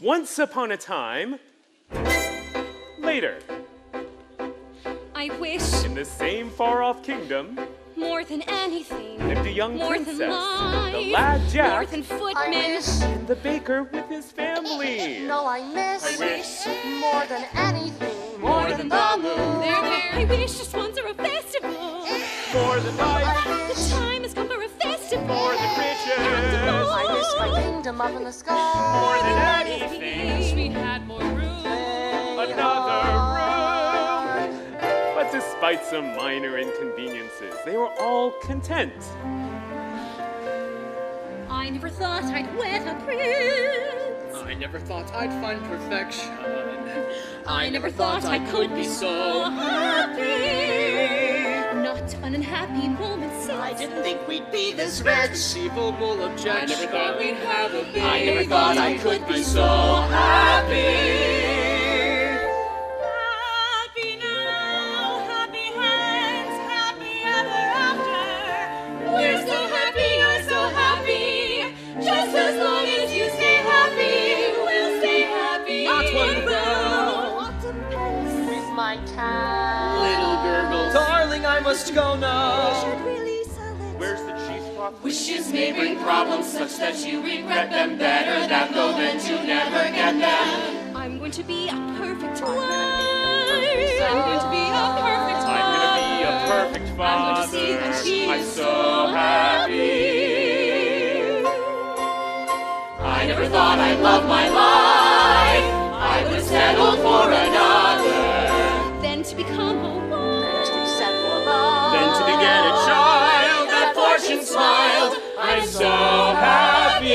Once upon a time, later, I wish in the same far-off kingdom, more than anything, lived a young more princess, than life, the lad more Jack, than I footmen. wish, and the baker with his family. no, I miss, I wish. more than anything, More than the moon, There. I wish to sponsor a festival. more than life, I The wish, time has come for a festival. more than riches, I wish my kingdom up in the sky. more than Wish anything, we had more room. another room. But despite some minor inconveniences, they were all content. I never thought I'd wed a prince. I never thought I'd find perfection. I never thought I could be so happy. Not an unhappy moment since. I didn't think we'd be this rich. conceivable objection. I never thought we'd have a baby. I never thought I could be so happy. Happy now, happy hands, happy ever after. We're so happy, you're so happy. Just as long as you stay happy, we'll stay happy. Not one With my cat. Little gurgles. Darling, I must go now. Where's the cheesecloth? Wishes may bring problems such that you regret them better than though than to never get them. I'm going to be a perfect wife. I'm going to be a perfect wife. I'm gonna be a perfect I'm going to see father. that she's I'm so happy. I never thought I'd love my life. I would settle for another. Then to become a wife. To be set for love. Then to beget a child that fortune smiled. I'm so happy.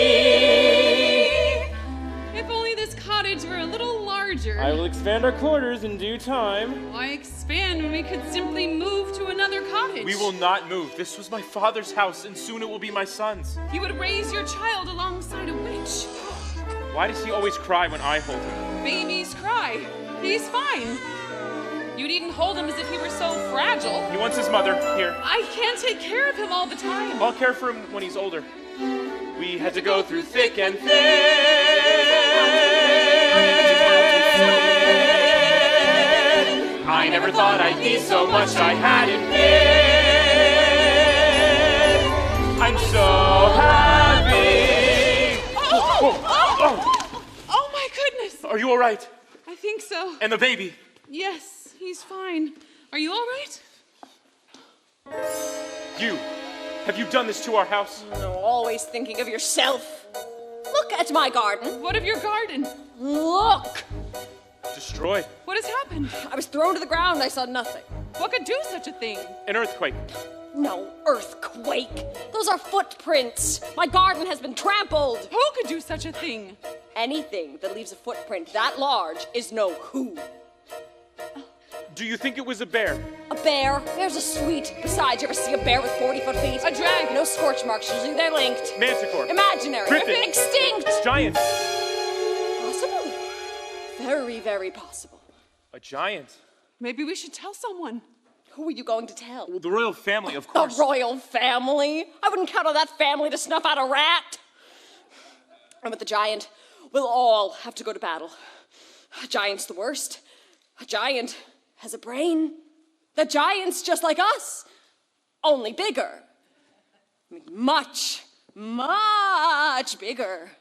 If only this cottage were a little larger. I will expand our quarters in due time. Why expand when we could simply move to another cottage? We will not move. This was my father's house, and soon it will be my son's. You would raise your child alongside a witch. Why does he always cry when I hold him? Babies cry. He's fine. You needn't hold him as if he were so fragile. He wants his mother. Here. I can't take care of him all the time. I'll care for him when he's older. We had to go through thick and thin. I never thought I'd be so much I hadn't been. I'm so happy. Oh my goodness. Are you all right? I think so. And the baby? Yes, he's fine. Are you all right? You. Have you done this to our house? No, always thinking of yourself. Look at my garden. What of your garden? Look! Destroyed. What has happened? I was thrown to the ground. I saw nothing. What could do such a thing? An earthquake. No earthquake. Those are footprints. My garden has been trampled. Who could do such a thing? Anything that leaves a footprint that large is no who. Do you think it was a bear? A bear? Bears are sweet. Besides, you ever see a bear with 40-foot feet? A dragon. No scorch marks. Usually they're linked. Manticore. Imaginary. Griffin. Extinct. Giant. Possible. Very, very possible. A giant. Maybe we should tell someone. Who are you going to tell? Well, the royal family, of The course. royal family? I wouldn't count on that family to snuff out a rat. And with the giant, we'll all have to go to battle. A giant's the worst. A giant has a brain. The giant's just like us, only bigger. I mean, much, much bigger.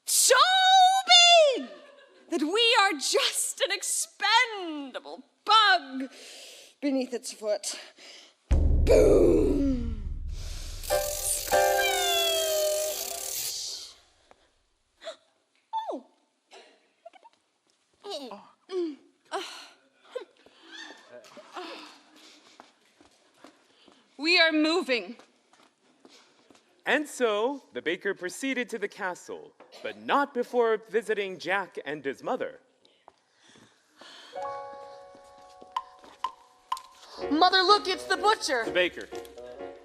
So big that we are just an expendable bug beneath its foot. Boom! Oh. We are moving. And so, the baker proceeded to the castle, but not before visiting Jack and his mother. Mother, look, it's the butcher. The baker.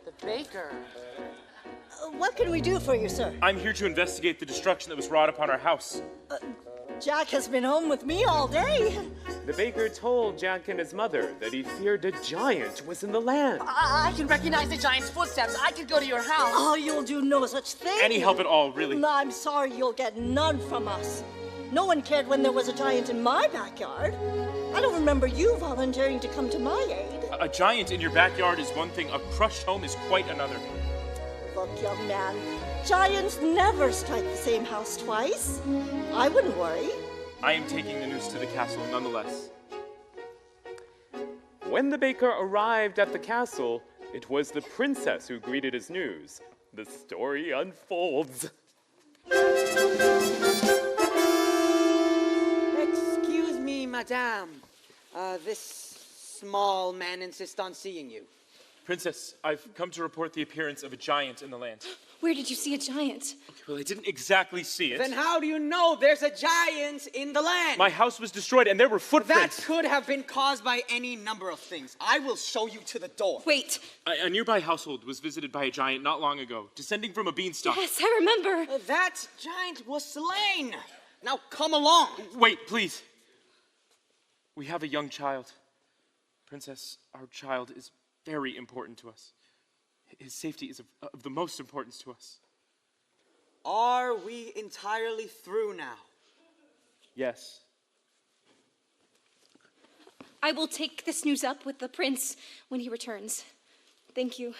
The baker. What can we do for you, sir? I'm here to investigate the destruction that was wrought upon our house. Jack has been home with me all day. The baker told Jack and his mother that he feared a giant was in the land. I can recognize the giant's footsteps. I could go to your house. Oh, you'll do no such thing. Any help at all, really. I'm sorry, you'll get none from us. No one cared when there was a giant in my backyard. I don't remember you volunteering to come to my aid. A giant in your backyard is one thing, a crushed home is quite another. Look, young man, giants never strike the same house twice. I wouldn't worry. I am taking the news to the castle nonetheless. When the baker arrived at the castle, it was the princess who greeted his news. The story unfolds. Excuse me, madame. This small man insists on seeing you. Princess, I've come to report the appearance of a giant in the land. Where did you see a giant? Well, I didn't exactly see it. Then how do you know there's a giant in the land? My house was destroyed and there were That footprints. could have been caused by any number of things. I will show you to the door. Wait. A nearby household was visited by a giant not long ago, descending from a beanstalk. Yes, I remember. That giant was slain. Now come along. Wait, please. We have a young child. Princess, our child is very important to us. His safety is of the most importance to us. Are we entirely through now? Yes. I will take this news up with the prince when he returns. Thank you.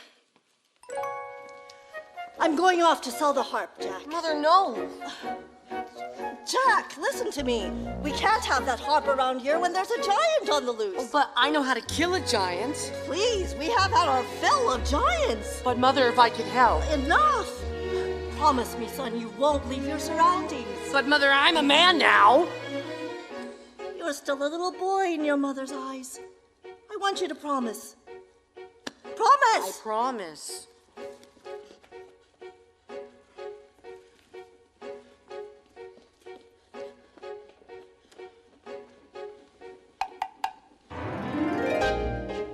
I'm going off to sell the harp, Jack. Mother, no. Jack, listen to me. We can't have that harp around here when there's a giant on the loose. But I know how to kill a giant. Please, we have had our fill of giants. But Mother, if I could help. Enough. Promise me, son, you won't leave your surroundings. But Mother, I'm a man now. You're still a little boy in your mother's eyes. I want you to promise. I Promise! promise.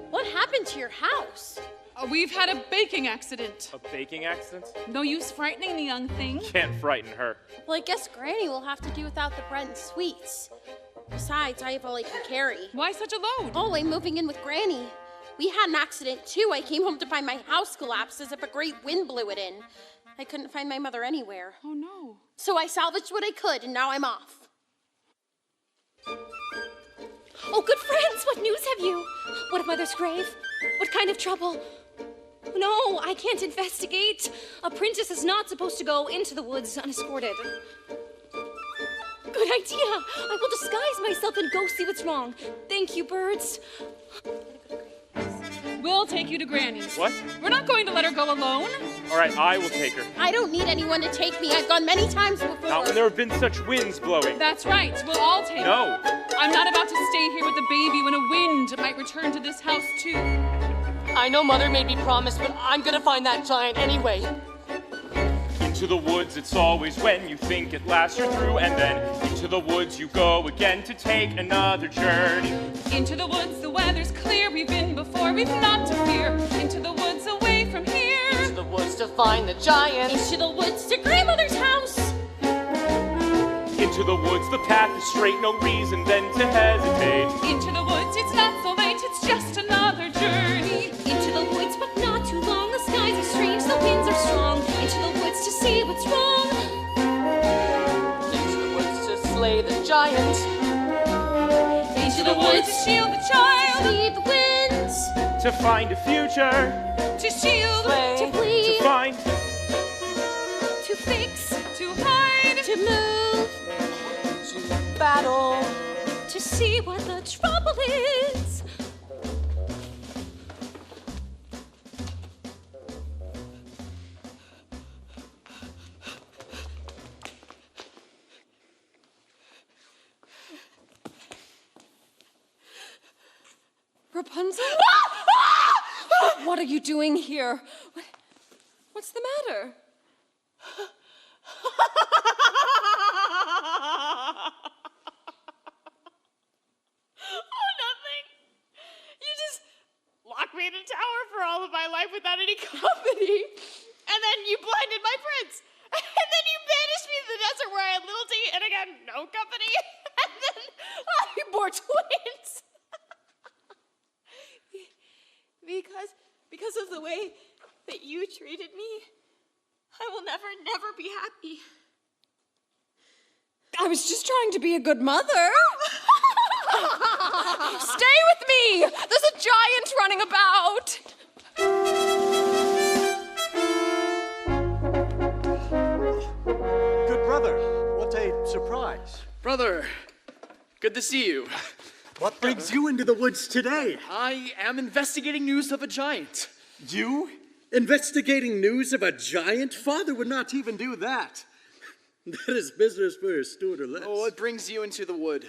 What happened to your house? We've had a baking accident. A baking accident? No use frightening the young thing. Can't frighten her. Well, I guess Granny will have to do without the bread and sweets. Besides, I have all I can carry. Why such a load? Oh, I'm moving in with Granny. We had an accident too. I came home to find my house collapsed as if a great wind blew it in. I couldn't find my mother anywhere. Oh no. So I salvaged what I could, and now I'm off. Oh, good friends, what news have you? What of Mother's grave? What kind of trouble? No, I can't investigate. A princess is not supposed to go into the woods unescorted. Good idea. I will disguise myself and go see what's wrong. Thank you, birds. We'll take you to Granny's. What? We're not going to let her go alone. All right, I will take her. I don't need anyone to take me. I've gone many times before. Not when there have been such winds blowing. That's right. We'll all take her. No. I'm not about to stay here with the baby when a wind might return to this house too. I know Mother made me promise, but I'm gonna find that giant anyway. Into the woods, it's always when you think at last you're through, and then into the woods you go again to take another journey. Into the woods, the weather's clear. We've been before, we've not to fear. Into the woods, away from here. Into the woods to find the giant. Into the woods to grandmother's house. Into the woods, the path is straight, no reason then to hesitate. Into the woods, it's not so late, it's just another journey. Into the woods, but not too long. The skies are strange, the winds are strong. Into the woods to see what's wrong. Into the woods to slay the giant. Into the woods to shield the child. Lead the winds. To find a future, To shield. Slay. To flee. to find. To fix, To hide. To move. To battle. to see what the trouble is. Rapunzel? What are you doing here? What's the matter? Oh, nothing. You just locked me in a tower for all of my life without any company. And then you blinded my prince. And then you banished me to the desert where I had little to eat and again, no company. And then I bore twins. because of the way that you treated me, I will never be happy. I was just trying to be a good mother. Stay with me! There's a giant running about! Good brother, what a surprise. Brother, good to see you. What brings you into the woods today? I am investigating news of a giant. You? Investigating news of a giant? Father would not even do that. That is business for a steward or less. Oh, what brings you into the wood?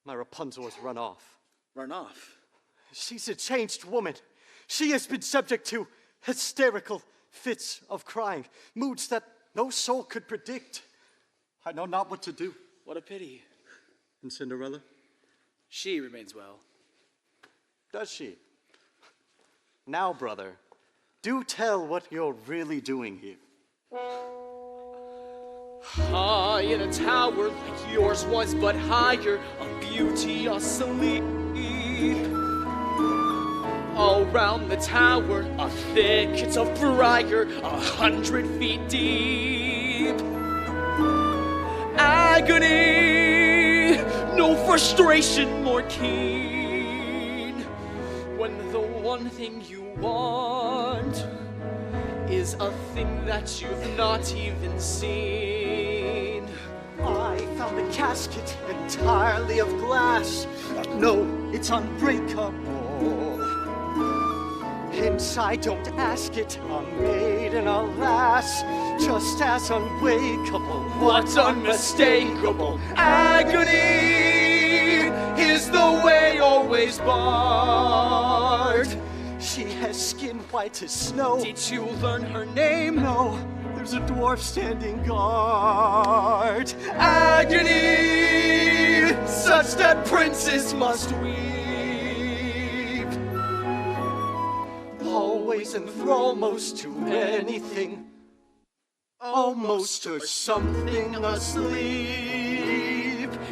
My Rapunzel has run off. Run off? She's a changed woman. She has been subject to hysterical fits of crying, moods that no soul could predict. I know not what to do. What a pity. And Cinderella? She remains well. Does she? Now, brother, do tell what you're really doing here. High in a tower like yours was, but higher, a beauty asleep. All round the tower, a thicket of briar, 100 feet deep. Agony, no frustration more keen. When the one thing you want is a thing that you've not even seen. I found a casket entirely of glass. No, it's unbreakable. Inside, don't ask it, a maiden, alas, just as unwakeable. What's unmistakable? Agony is the way always barred. She has skin white as snow. Did you learn her name? No, there's a dwarf standing guard. Agony, such that princes must weep. Always enthralled most to anything, almost or something asleep.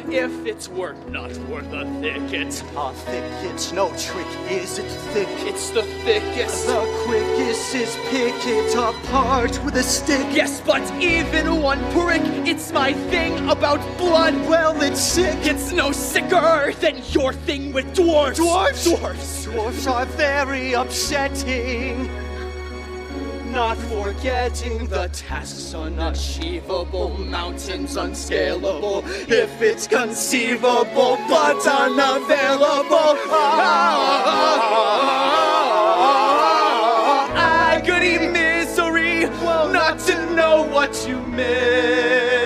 If it's not worth a thicket. A thicket's no trick, is it thick? It's the thickest. The quickest is pick it apart with a stick. Yes, but even one prick, it's my thing about blood. Well, it's sick. It's no sicker than your thing with dwarfs. Dwarfs? Dwarfs. Dwarfs are very upsetting. Not forgetting The tasks unachievable, mountains unscalable. If it's conceivable, but unavailable. Agony, misery, not to know what you miss.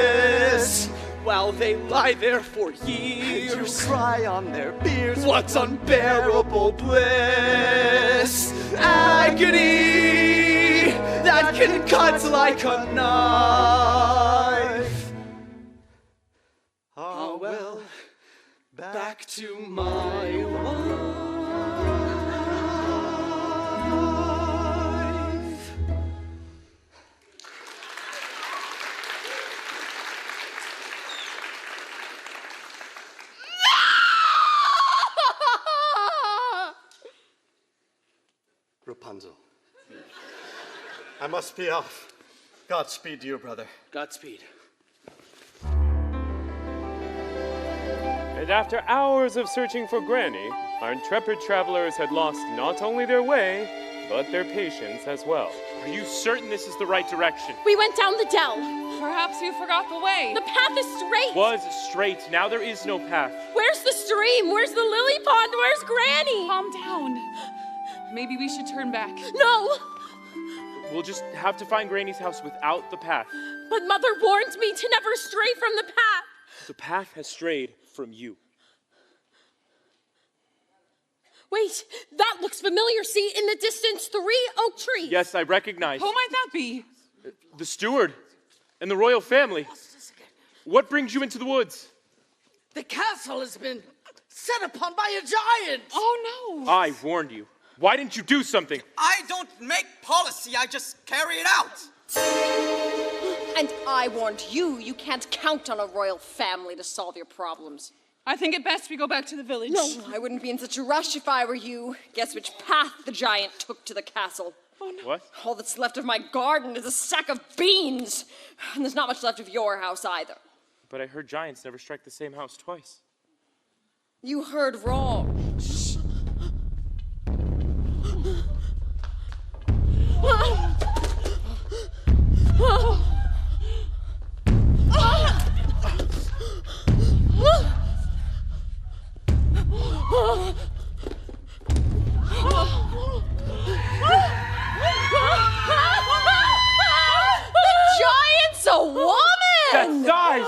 While they lie there for years, you cry on their beers. What's unbearable bliss? Agony that can cut like a knife. Ah, well, Back to my wife. Rapunzel. I must be off. Godspeed to you, brother. Godspeed. And after hours of searching for Granny, our intrepid travelers had lost not only their way, but their patience as well. Are you certain this is the right direction? We went down the dell. Perhaps you forgot the way. The path is straight. Was straight. Now there is no path. Where's the stream? Where's the lily pond? Where's Granny? Calm down. Maybe we should turn back. No, We'll just have to find Granny's house without the path. but Mother warned me to never stray from the path. The path has strayed from you. Wait, that looks familiar. See, in the distance, 3 oak trees. Yes, I recognize. Who might that be? The steward and the royal family. What brings you into the woods? The castle has been set upon by a giant. Oh no. I warned you. Why didn't you do something? I don't make policy, I just carry it out. And I warned you, you can't count on a royal family to solve your problems. I think it best we go back to the village. No, I wouldn't be in such a rush if I were you. Guess which path the giant took to the castle. What? All that's left of my garden is a sack of beans. And there's not much left of your house either. But I heard giants never strike the same house twice. You heard wrong. Shh. The giant's a woman! That dies!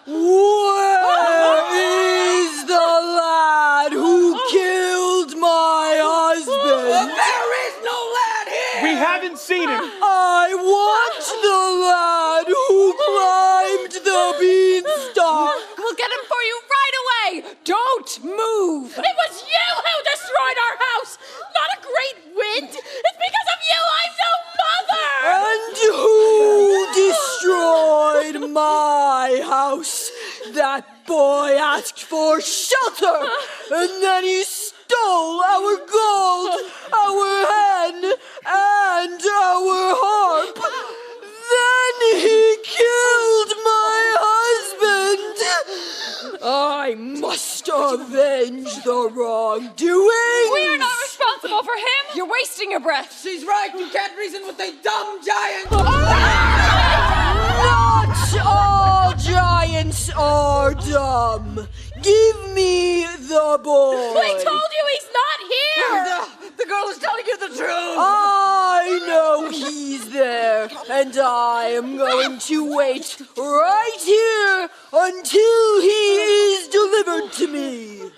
Where is the lad who killed my husband? There is no lad here! We haven't seen him! I want the lad who climbed the beanstalk. We'll get him for you right away! Don't move! It was you who destroyed our house! Not a great wind! It's because of you I'm no mother! And who destroyed my house? That boy asked for shelter, and then he stole our gold, our hen, and our harp. Then he killed my husband. I must avenge the wrongdoing. We are not responsible for him. You're wasting your breath. She's right, you can't reason with a dumb giant! Not all giants are dumb. Give me the boy. We told you he's not here! The girl is telling you the truth! I know he's there, and I am going to wait right here until he is delivered to me.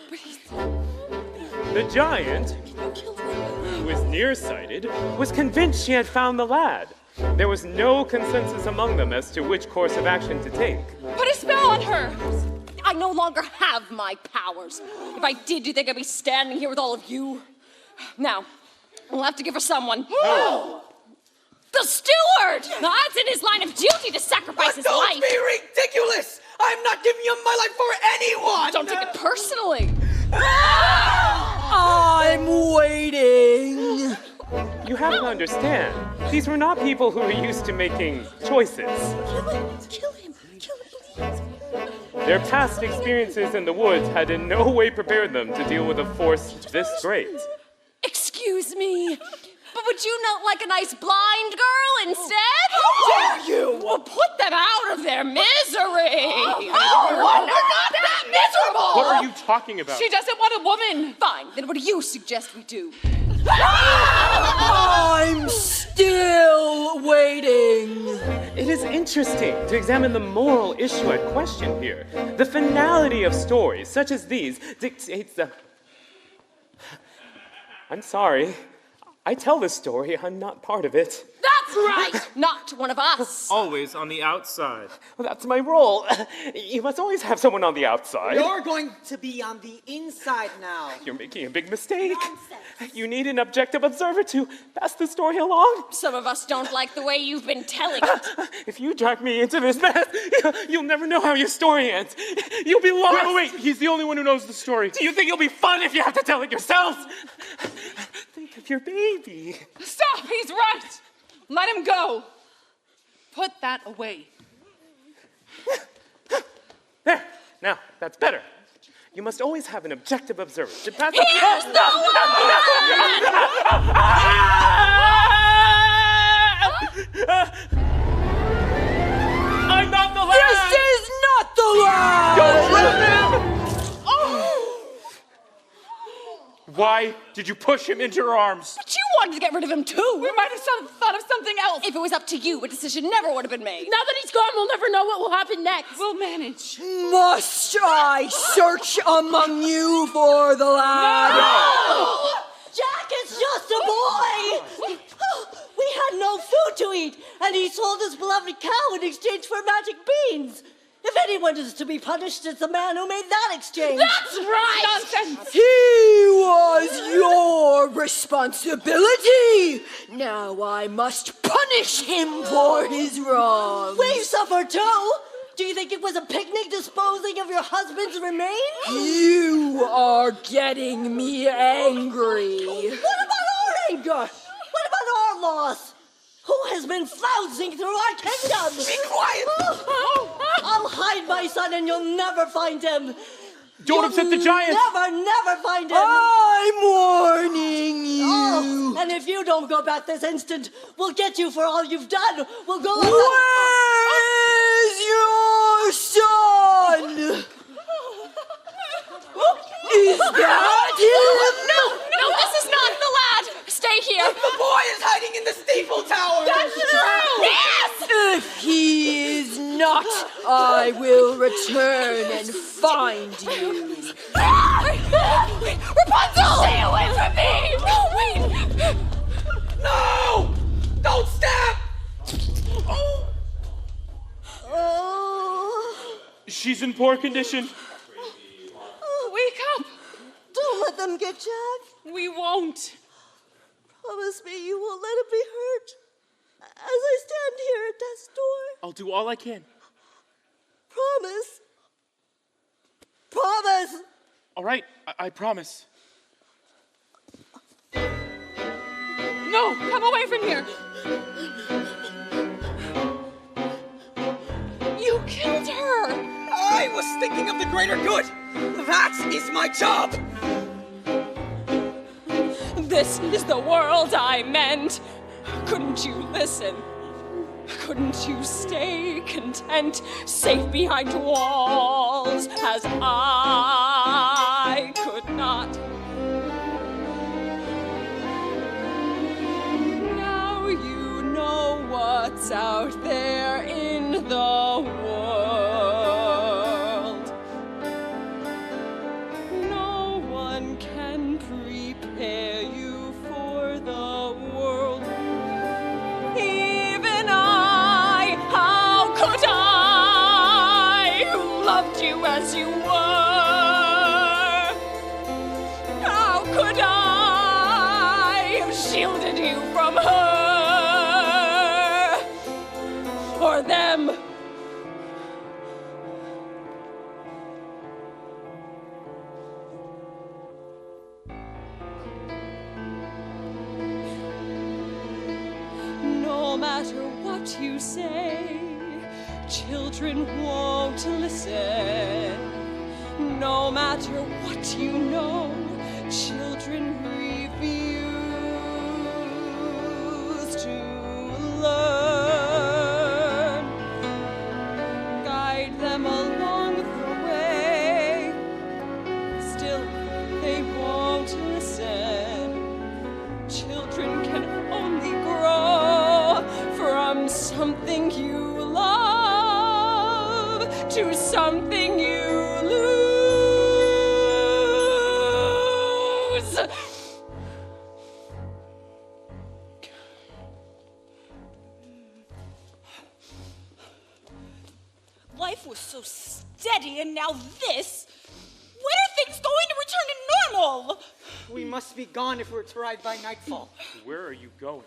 The giant, who was nearsighted, was convinced she had found the lad. There was no consensus among them as to which course of action to take. Put a spell on her. I no longer have my powers. If I did, do you think I'd be standing here with all of you? Now, we'll have to give her someone. The steward! Now, that's in his line of duty to sacrifice his Don't life. be ridiculous! I'm not giving up my life for anyone! Don't take it personally. I'm waiting. You have to understand, these were not people who were used to making choices. Kill him, please. Their past experiences in the woods had in no way prepared them to deal with a force this great. Excuse me, but would you not like a nice blind girl instead? How dare you! Well, put them out of their misery. Oh, we're not that miserable! What are you talking about? She doesn't want a woman. Fine, then what do you suggest we do? I'm still waiting. It is interesting to examine the moral issue at question here. The finality of stories such as these dictates the... I'm sorry. I tell this story, I'm not part of it. That's right, not one of us. Always on the outside. Well, that's my role. You must always have someone on the outside. You're going to be on the inside now. You're making a big mistake. You need an objective observer to pass the story along. Some of us don't like the way you've been telling it. If you drag me into this mess, you'll never know how your story ends. You'll be lost. Wait, he's the only one who knows the story. Do you think it'll be fun if you have to tell it yourself? Think of your baby. Stop, he's right. Let him go. Put that away. There. Now, that's better. You must always have an objective observer to pass He is the I'm not the lad! This is not the lad! Don't trip him! Why did you push him into her arms? But you wanted to get rid of him too. We might have thought of something else. If it was up to you, a decision never would have been made. Now that he's gone, we'll never know what will happen next. We'll manage. Must I search among you for the lad? No! Jack is just a boy! We had no food to eat, and he sold his beloved cow in exchange for magic beans. If anyone is to be punished, it's the man who made that exchange. That's right! Nonsense! He was your responsibility. Now I must punish him for his wrongs. We suffer too. Do you think it was a picnic disposing of your husband's remains? You are getting me angry. What about our anger? What about our loss. Who has been flouncing through our kingdom? Be quiet! I'll hide my son and you'll never find him. Don't upset the giant! Never find him. I'm warning you. Oh, and if you don't go back this instant, we'll get you for all you've done. We'll go. Where's your son? Is that him? No, this is not the lad. Stay here. The boy is hiding in the steeple tower! That's true. Yes. If he is not, I will return and find you. Rapunzel! Stay away from me! No, wait! No! Don't stab! She's in poor condition. Wake up! Don't let them get Jack. We won't. Promise me you won't let him be hurt. As I stand here at death's door. I'll do all I can. Promise. Promise. All right, I promise. No, come away from here. You killed her. I was thinking of the greater good. That is my job. This is the world I meant. Couldn't you listen? Couldn't you stay content, safe behind walls, as I could not? Now you know what's out there in the world. No one can prepare you for the world. Even I, how could I, who loved you as you were? How could I have shielded you from her or them? No matter what you say, children won't listen. No matter what you know, children refuse to learn. Guide them along the way, still they won't listen. Children can only grow from something you love to something you lose. Life was so steady, and now this? When are things going to return to normal? We must be gone if we're to arrive by nightfall. Where are you going?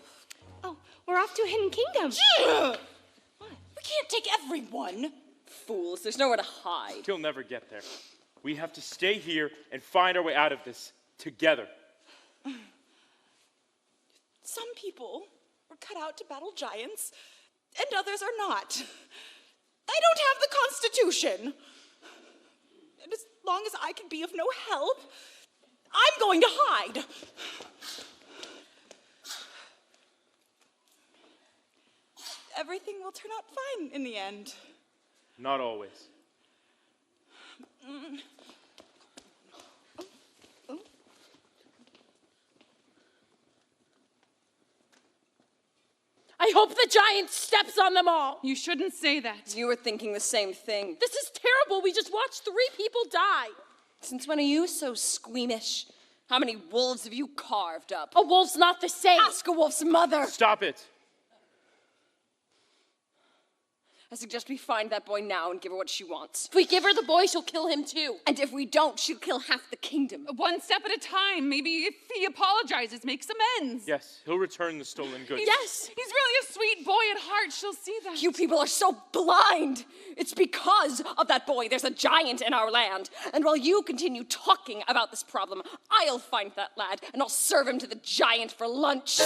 Oh, we're off to a hidden kingdom. We can't take everyone. Fools, there's nowhere to hide. He'll never get there. We have to stay here and find our way out of this together. Some people were cut out to battle giants, and others are not. I don't have the Constitution. And as long as I can be of no help, I'm going to hide. Everything will turn out fine in the end. Not always. I hope the giant steps on them all. You shouldn't say that. You were thinking the same thing. This is terrible. We just watched 3 people die. Since when are you so squeamish? How many wolves have you carved up? A wolf's not the same. Ask a wolf's mother. Stop it. I suggest we find that boy now and give her what she wants. If we give her the boy, she'll kill him too. And if we don't, she'll kill half the kingdom. One step at a time. Maybe if he apologizes, makes amends. Yes, he'll return the stolen goods. Yes. He's really a sweet boy at heart. She'll see that. You people are so blind. It's because of that boy there's a giant in our land. And while you continue talking about this problem, I'll find that lad and I'll serve him to the giant for lunch.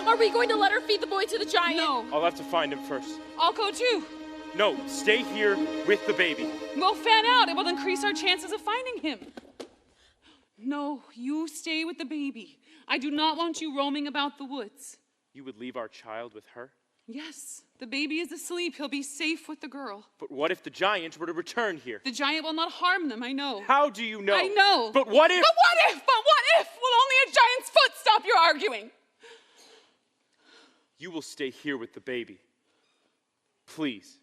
Are we going to let her feed the boy to the giant? No. I'll have to find him first. I'll go too. No, stay here with the baby. We'll fan out. It will increase our chances of finding him. No, you stay with the baby. I do not want you roaming about the woods. You would leave our child with her? Yes, the baby is asleep. He'll be safe with the girl. But what if the giant were to return here? The giant will not harm them, I know. How do you know? I know. But what if... But what if? But what if? Will only a giant's foot stop your arguing? You will stay here with the baby. Please.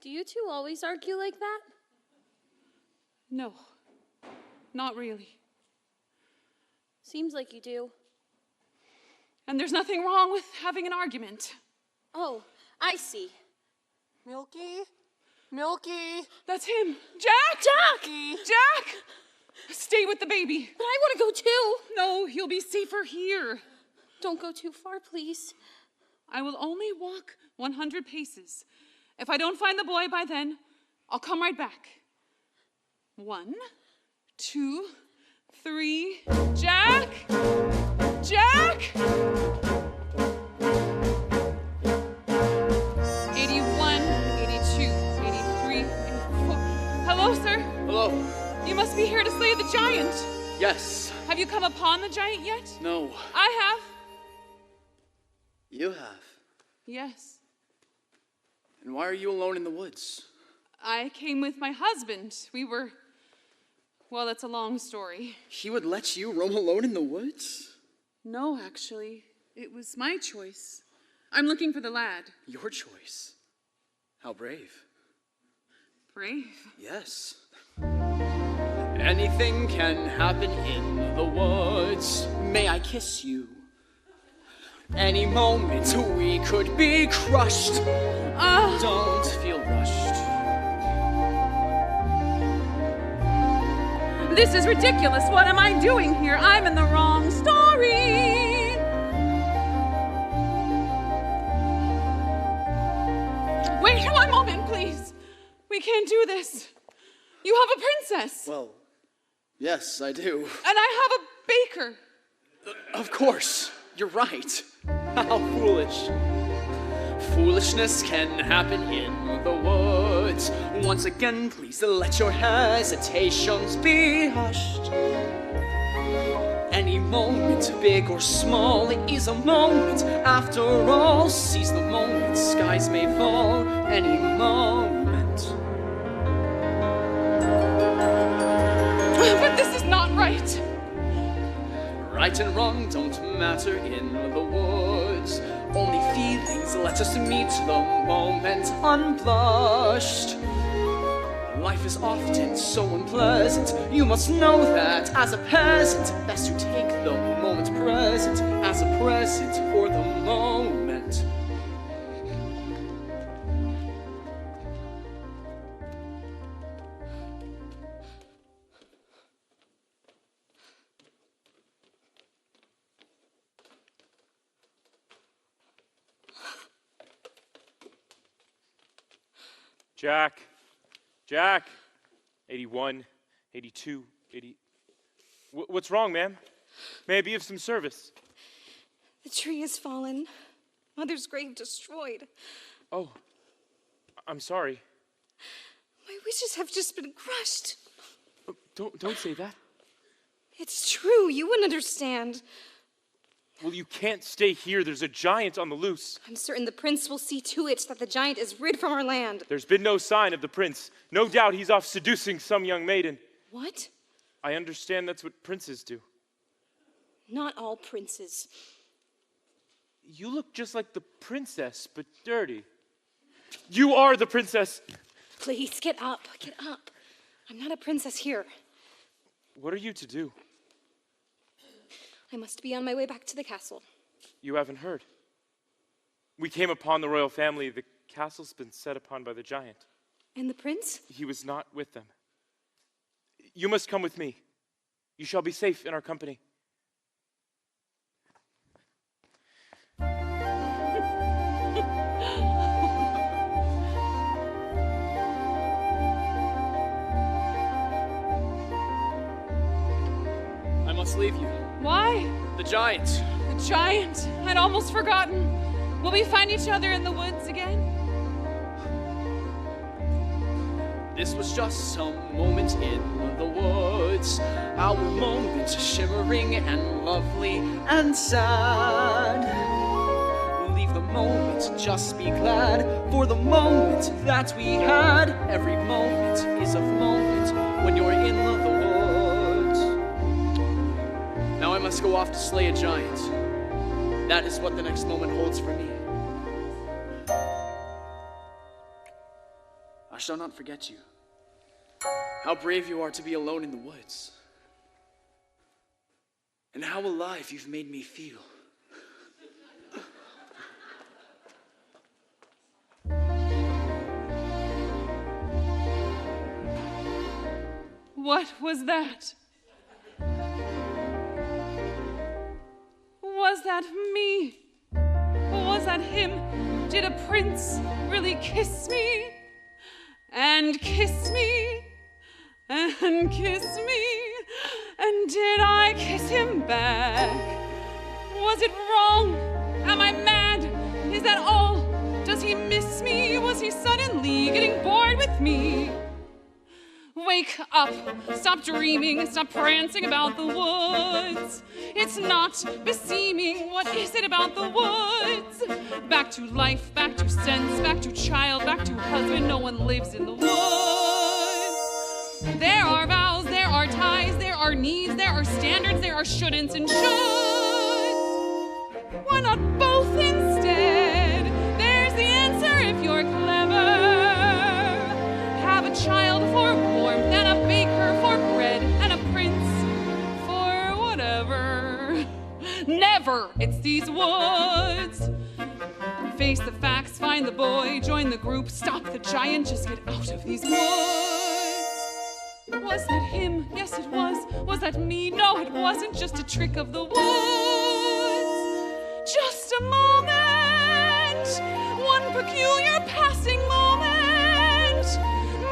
Do you two always argue like that? No, not really. Seems like you do. And there's nothing wrong with having an argument. Oh, I see. Milky? Milky? That's him. Jack! Jack! Jack! Stay with the baby. But I want to go too. No, you'll be safer here. Don't go too far, please. I will only walk 100 paces. If I don't find the boy by then, I'll come right back. 1, 2, 3. Jack! Jack! 81, 82, 83, 84. Hello, sir. Hello. You must be here to slay the giant. Yes. Have you come upon the giant yet? No. I have. You have. Yes. And why are you alone in the woods? I came with my husband. We were... Well, that's a long story. He would let you roam alone in the woods? No, actually. It was my choice. I'm looking for the lad. Your choice. How brave. Brave? Yes. Anything can happen in the woods. May I kiss you? Any moment we could be crushed. Don't feel rushed. This is ridiculous. What am I doing here? I'm in the wrong story. Wait 1 moment, please. We can't do this. You have a princess. Well, yes, I do. And I have a baker. Of course. You're right. How foolish. Foolishness can happen in the woods. Once again, please let your hesitations be hushed. Any moment, big or small, is a moment. After all, seize the moment. Skies may fall any moment. But this is not right. Right and wrong don't matter in the woods. Only feelings let us meet the moment unblushed. Life is often so unpleasant. You must know that as a peasant. Best to take the moment present as a present for the moment. Jack. Jack. 81, 82, 80. What's wrong, ma'am? May I be of some service? The tree has fallen. Mother's grave destroyed. Oh, I'm sorry. My wishes have just been crushed. Don't say that. It's true. You wouldn't understand. Well, you can't stay here. There's a giant on the loose. I'm certain the prince will see to it that the giant is rid from our land. There's been no sign of the prince. No doubt he's off seducing some young maiden. What? I understand that's what princes do. Not all princes. You look just like the princess, but dirty. You are the princess. Please, get up. Get up. I'm not a princess here. What are you to do? I must be on my way back to the castle. You haven't heard. We came upon the royal family. The castle's been set upon by the giant. And the prince? He was not with them. You must come with me. You shall be safe in our company. must leave you. Why? The giant. The giant. I'd almost forgotten. Will we find each other in the woods again? This was just some moment in the woods. Our moment shimmering and lovely and sad. Leave the moment, just be glad for the moment that we had. Every moment is a moment when you're in the woods. Now I must go off to slay a giant. That is what the next moment holds for me. I shall not forget you. How brave you are to be alone in the woods. And how alive you've made me feel. What was that? Was that me? Was that him? Did a prince really kiss me? And kiss me? And kiss me? And did I kiss him back? Was it wrong? Am I mad? Is that all? Does he miss me? Was he suddenly getting bored with me? Wake up, stop dreaming, stop prancing about the woods. It's not beseeming, what is it about the woods? Back to life, back to sense, back to child, back to husband, no one lives in the woods. There are vows, there are ties, there are needs, there are standards, there are shouldn'ts and shoulds. Why not both instead? There's the answer if you're clever. Have a child for warmth, and a baker for bread, and a prince for whatever. Never! It's these woods. Face the facts, find the boy, join the group, stop the giant, just get out of these woods. Was that him? Yes, it was. Was that me? No, it wasn't. Just a trick of the woods. Just a moment. One peculiar passing moment.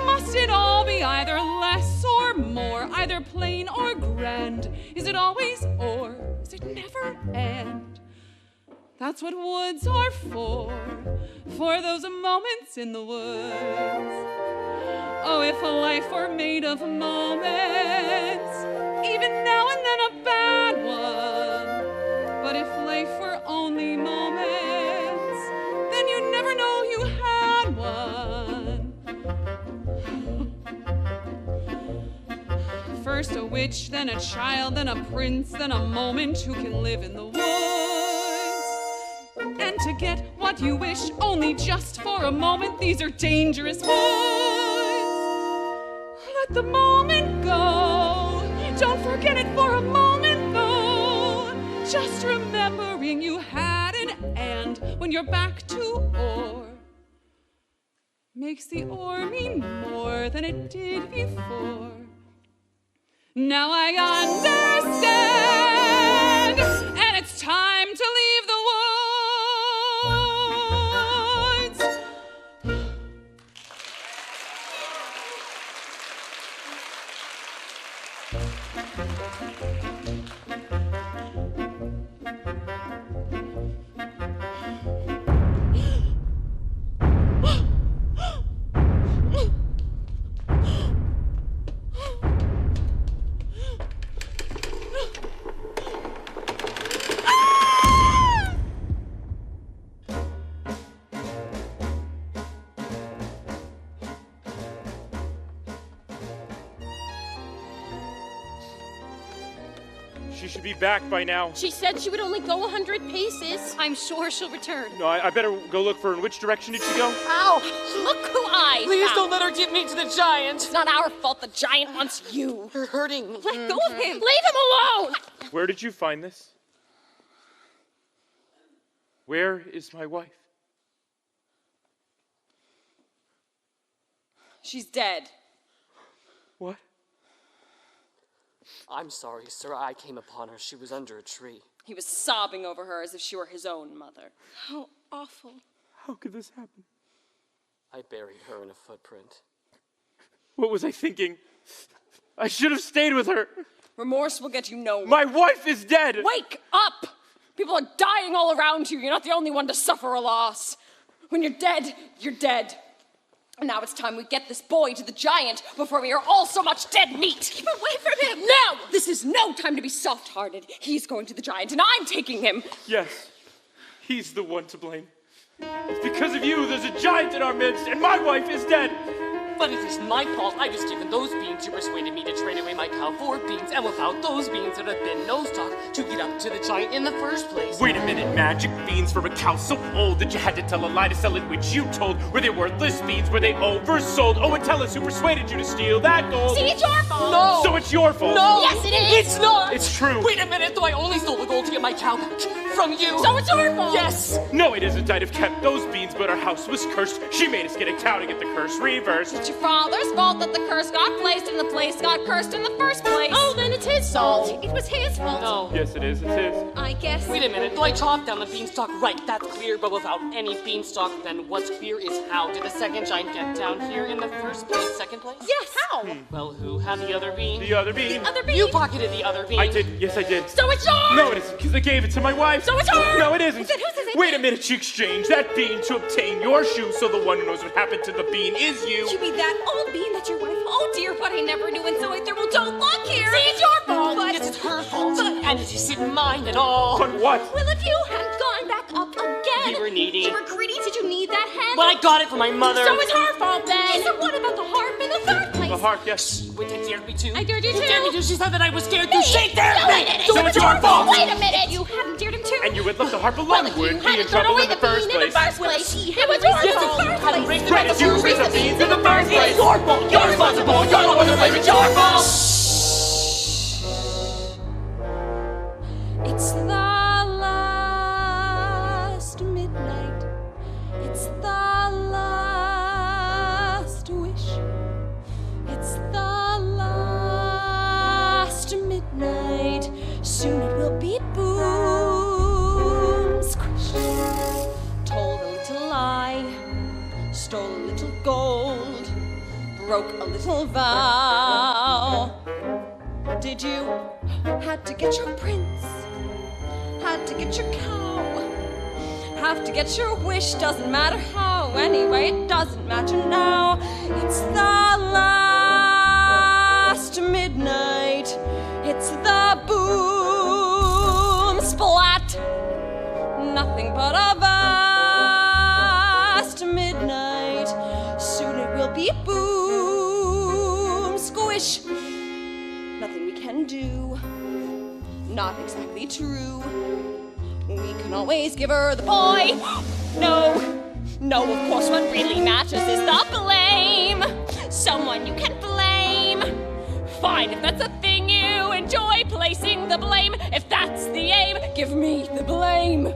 Must it all be either less or more, either plain or grand? Is it always or? Is it never and? That's what woods are for those moments in the woods. Oh, if a life were made of moments, even now and then a bad one. But if life were only moments, then you'd never know you had one. First a witch, then a child, then a prince, then a moment who can live in the woods. And to get what you wish, only just for a moment, these are dangerous woods. Let the moment go. Don't forget it for a moment, though. Just remembering you had an and when you're back to or makes the or mean more than it did before. Now I understand, and it's time to leave the woods. She should be back by now. She said she would only go 100 paces. I'm sure she'll return. No, I better go look for her. In which direction did she go? Ow! Look who I Please found. don't let her get me to the giant. It's not our fault the giant wants you. You're hurting. Let go of him. Leave him alone. Where did you find this? Where is my wife? She's dead. What? I'm sorry, sir. I came upon her. She was under a tree. He was sobbing over her as if she were his own mother. How awful. How could this happen? I buried her in a footprint. What was I thinking? I should have stayed with her. Remorse will get you nowhere. My wife is dead! Wake up! People are dying all around you. You're not the only one to suffer a loss. When you're dead, you're dead. And now it's time we get this boy to the giant before we are all so much dead meat. Keep away from him! No! This is no time to be soft-hearted. He's going to the giant, and I'm taking him. Yes, he's the one to blame. It's because of you there's a giant in our midst, and my wife is dead! But it isn't my fault. I was given those beans you persuaded me to trade away my cow for beans, and without those beans there'd have been no stock to get up to the giant in the first place. Wait a minute, magic beans from a cow so old that you had to tell a lie to sell it, which you told. Were they worthless beans? Were they oversold? Oh, and tell us who persuaded you to steal that gold. See, it's your fault! No! So it's your fault. No! Yes, it is! It's not! It's true. Wait a minute, though I only stole the gold to get my cow back. From you! So it's your fault! Yes! No, it isn't. I'd have kept those beans, but our house was cursed. She made us get a cow to get the curse reversed. It's your father's fault that the curse got placed and the place got cursed in the first place. Oh, then it's his fault. It was his fault. No. Yes, it is. It's his. I guess. Wait a minute, though I chopped down the beanstalk, right, that's clear, but without any beanstalk, then what's clear is how did the second giant get down here in the first place? Second place? Yes, how? Well, who had the other bean? The other bean. Other bean. You pocketed the other bean. I did. Yes, I did. So it's yours! No, it isn't, because I gave it to my wife. So it's yours! No, it isn't. Is it? Whose is it? Wait a minute, she exchanged that bean to obtain your shoe, so the one who knows what happened to the bean is you. You mean that old bean that your wife? Oh dear, but I never knew, and so there will don't look here. See, it's your fault. But Yes, it's her fault. And it isn't mine at all. But what? well, if you hadn't gone back up again, We were needy. You were greedy. Did you need that hand? But I got it from my mother. So it's her fault then. So what about the harp in the third place? The harp, yes. Wait, you dared me to. I dared you You to. dared me to. She said that I was scared to. She dared No, me. I didn't. So it's your fault. Wait a minute. You hadn't dared him to. And you had left the harp well, alone, if would you be in hadn't thrown trouble away in the the first bean in place. the first place. She It was your Yes, fault. you hadn't raised the Right, you raised the beans in the first place. It's your fault. You're responsible. You're the one to blame. It's your fault. It's the last midnight. It's the last wish. It's the last midnight. Soon it will be boom, squish. Told a little lie, stole a little gold, broke a little vow. Did you? Had to get your prince, had to get your cow, have to get your wish, doesn't matter how. Anyway, it doesn't matter now. It's the last midnight. It's the boom splat. Nothing but a vast midnight. Soon it will be boom squish. Nothing we can do. Not exactly true. We can always give her the boy. No, no, of course, what really matters is the blame. Someone you can blame. Fine, if that's a thing you enjoy, placing the blame. If that's the aim, give me the blame.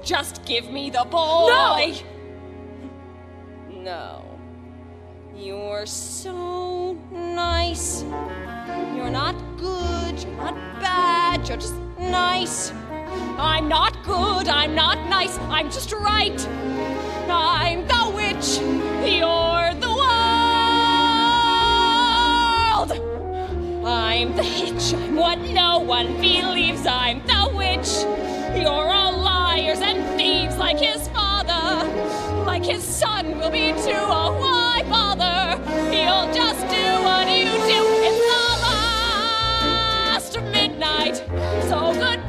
Just give me the boy. No. You're so nice. You're not good, you're not bad, you're just nice. I'm not good, I'm not nice, I'm just right. I'm the witch, you're the world. I'm the hitch, I'm what no one believes. I'm the witch, you're all liars and thieves like his father. Like his son will be too, oh why bother? He'll just do what you do. It's the last midnight, so goodbye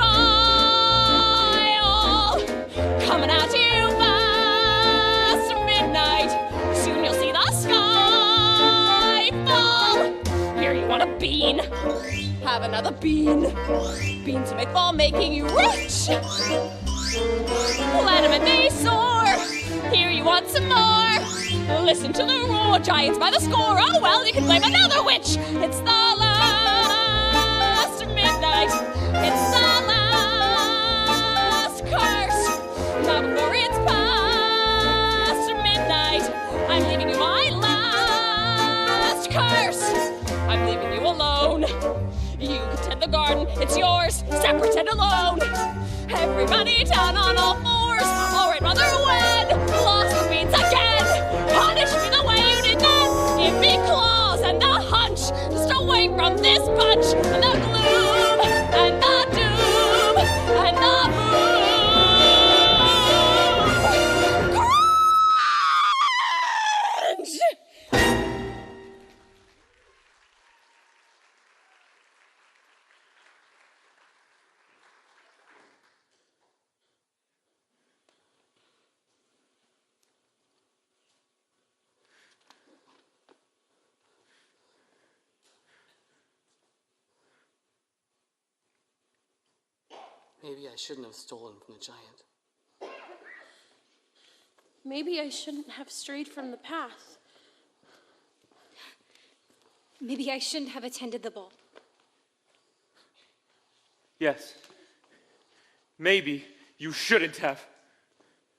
all. Coming at you fast midnight. Soon you'll see the sky fall. Here you want a bean, have another bean. Beans make fall, making you rich. Let 'em and they soar. Here you want some more. Listen to the roar, giants by the score. Oh well, you can blame another witch. It's the last midnight. It's the last curse. Now before it's past midnight, I'm leaving you my last curse. I'm leaving you alone. You can tend the garden, it's yours, separate and alone. Everybody down on all fours. All right, mother, when lost the beans again, punish me the way you did then. Give me claws and the hunch, just away me from this bunch and the gloom and the doom and the boom. Maybe I shouldn't have stolen from the giant. Maybe I shouldn't have strayed from the path. Maybe I shouldn't have attended the ball. Yes. Maybe you shouldn't have.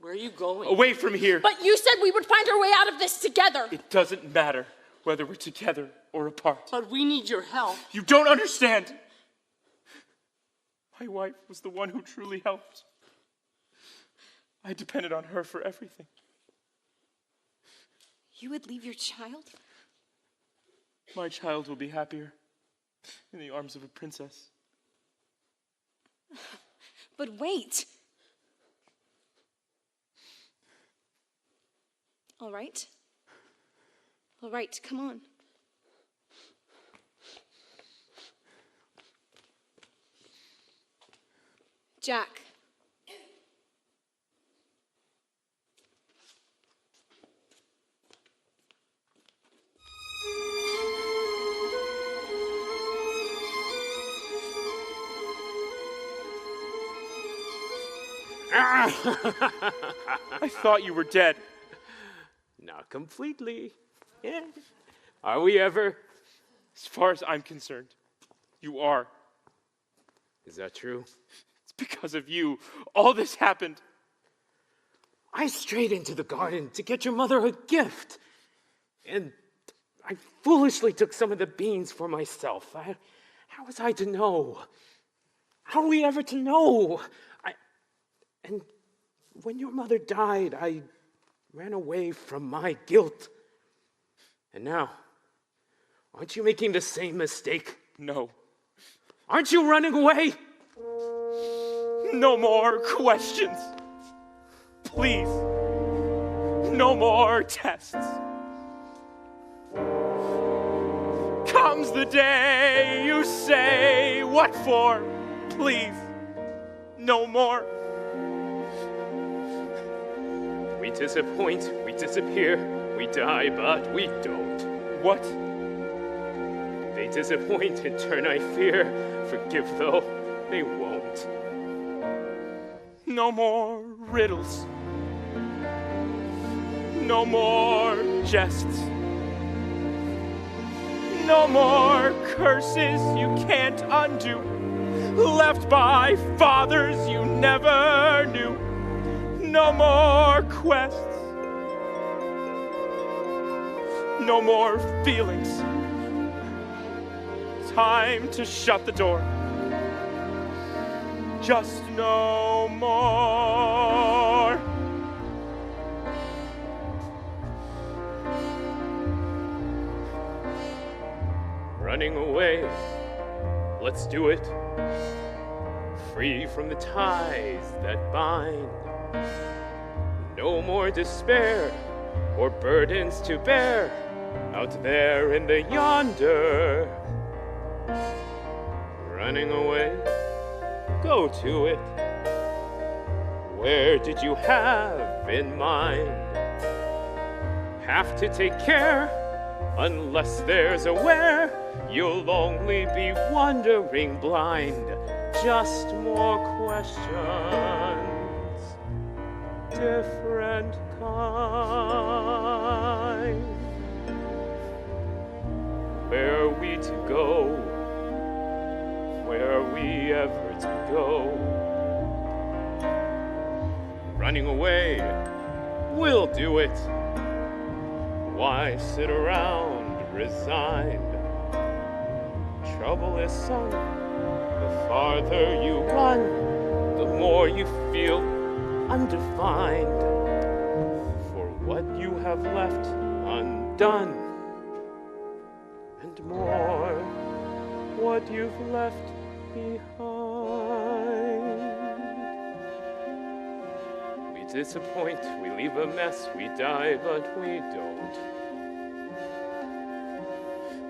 Where are you going? Away from here. But you said we would find our way out of this together. It doesn't matter whether we're together or apart. But we need your help. You don't understand. My wife was the one who truly helped. I depended on her for everything. You would leave your child? My child will be happier in the arms of a princess. But wait. All right. All right, come on. Jack. I thought you were dead. Not completely. Yeah. Are we ever? As far as I'm concerned, you are. Is that true? It's because of you. All this happened. I strayed into the garden to get your mother a gift. And I foolishly took some of the beans for myself. How was I to know? How are we ever to know? And when your mother died, I ran away from my guilt. And now, aren't you making the same mistake? No. Aren't you running away? No more questions. Please. No more tests. Comes the day you say, what for? Please. No more. We disappoint, we disappear, we die, but we don't. What? They disappoint, in turn I fear. Forgive, though, they won't. No more riddles. No more jests. No more curses you can't undo. Left by fathers you never knew. No more quests. No more feelings. Time to shut the door. Just no more. Running away, let's do it. Free from the ties that bind. No more despair or burdens to bear out there in the yonder. Running away, go to it. Where did you have in mind? Have to take care, unless there's a where. You'll only be wandering blind. Just more questions, different kind. Where are we to go? Where are we ever to go? Running away, we'll do it. Why sit around resigned? Trouble is sunk. The farther you run, the more you feel undefined. For what you have left undone, and more what you've left behind. We disappoint, we leave a mess, we die, but we don't.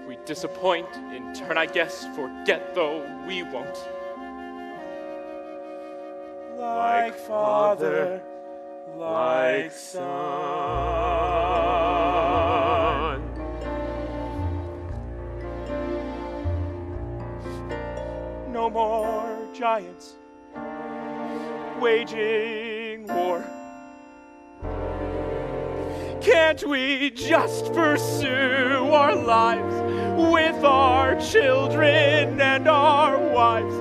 We disappoint, in turn, I guess, forget though we won't. Like father, like son. No more giants waging war. Can't we just pursue our lives with our children and our wives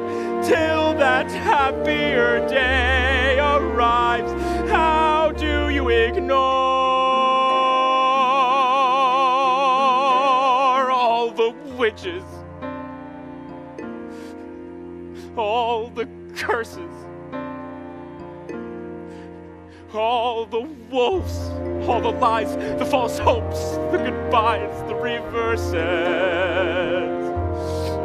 till that happier day arrives? How do you ignore all the witches, all the curses, all the wolves, all the lies, the false hopes, the goodbyes, the reverses,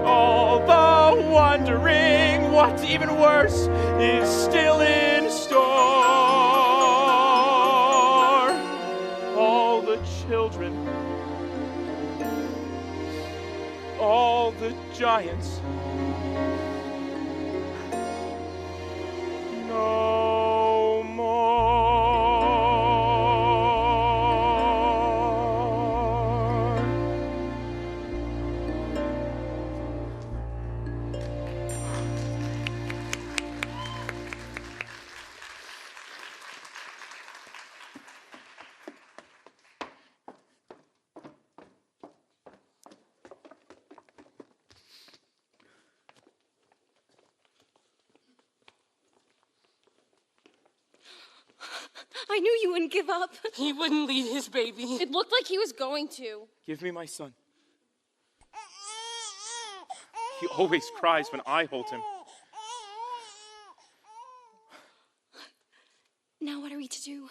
all the wondering what even worse is still in store, all the children, all the giants. No more. I knew you wouldn't give up. He wouldn't leave his baby. It looked like he was going to. Give me my son. He always cries when I hold him. Now what are we to do?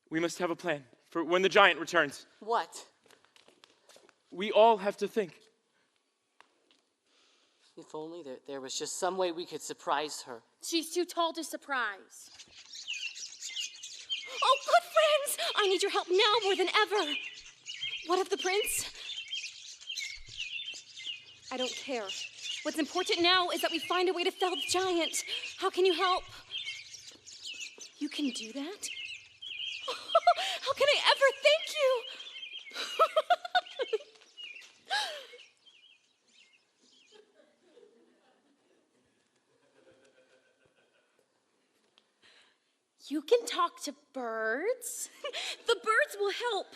We must have a plan for when the giant returns. What? We all have to think. If only there was just some way we could surprise her. She's too tall to surprise. Oh, good friends! I need your help now more than ever. What of the prince? I don't care. What's important now is that we find a way to fell the giant. How can you help? You can do that? How can I ever thank you? You can talk to birds. The birds will help.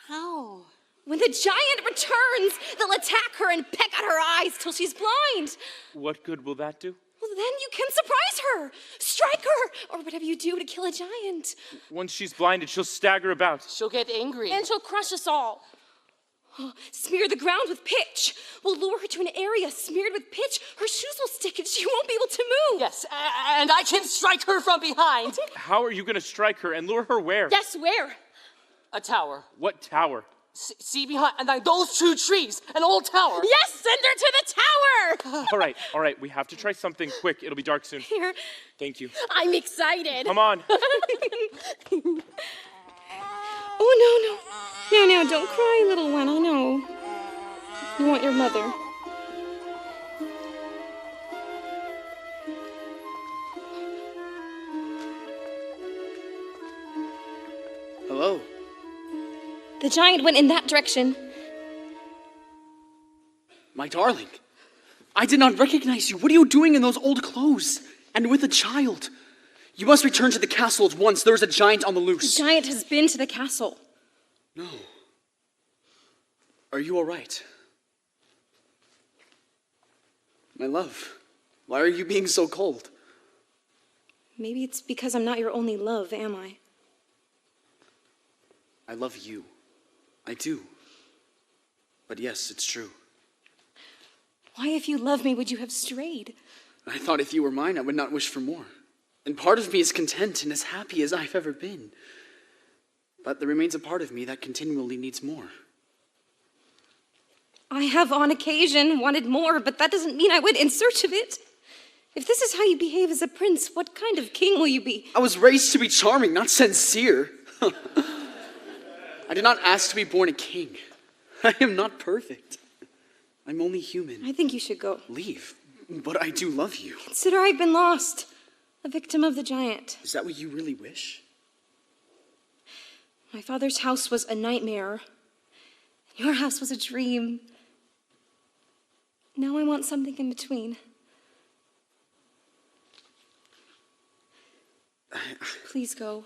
How? When the giant returns, they'll attack her and peck at her eyes till she's blind. What good will that do? Well, then you can surprise her, strike her, or whatever you do to kill a giant. Once she's blinded, she'll stagger about. She'll get angry. And she'll crush us all. Smear the ground with pitch. We'll lure her to an area smeared with pitch. Her shoes will stick and she won't be able to move. Yes, and I can strike her from behind. How are you going to strike her and lure her where? Yes, where? A tower. What tower? See behind, and like those two trees, an old tower. Yes, send her to the tower. All right, we have to try something quick. It'll be dark soon. Here. Thank you. I'm excited. Come on. Oh, no. No, don't cry, little one. I know. You want your mother. Hello. The giant went in that direction. My darling, I did not recognize you. What are you doing in those old clothes? And with a child? You must return to the castle at once. There is a giant on the loose. The giant has been to the castle. No. Are you all right? My love, why are you being so cold? Maybe it's because I'm not your only love, am I? I love you. I do. But yes, it's true. Why, if you loved me, would you have strayed? I thought if you were mine, I would not wish for more. And part of me is content and as happy as I've ever been. But there remains a part of me that continually needs more. I have on occasion wanted more, but that doesn't mean I went in search of it. If this is how you behave as a prince, what kind of king will you be? I was raised to be charming, not sincere. I did not ask to be born a king. I am not perfect. I'm only human. I think you should go. Leave. But I do love you. Consider I've been lost, a victim of the giant. Is that what you really wish? My father's house was a nightmare. Your house was a dream. Now I want something in between. Please go.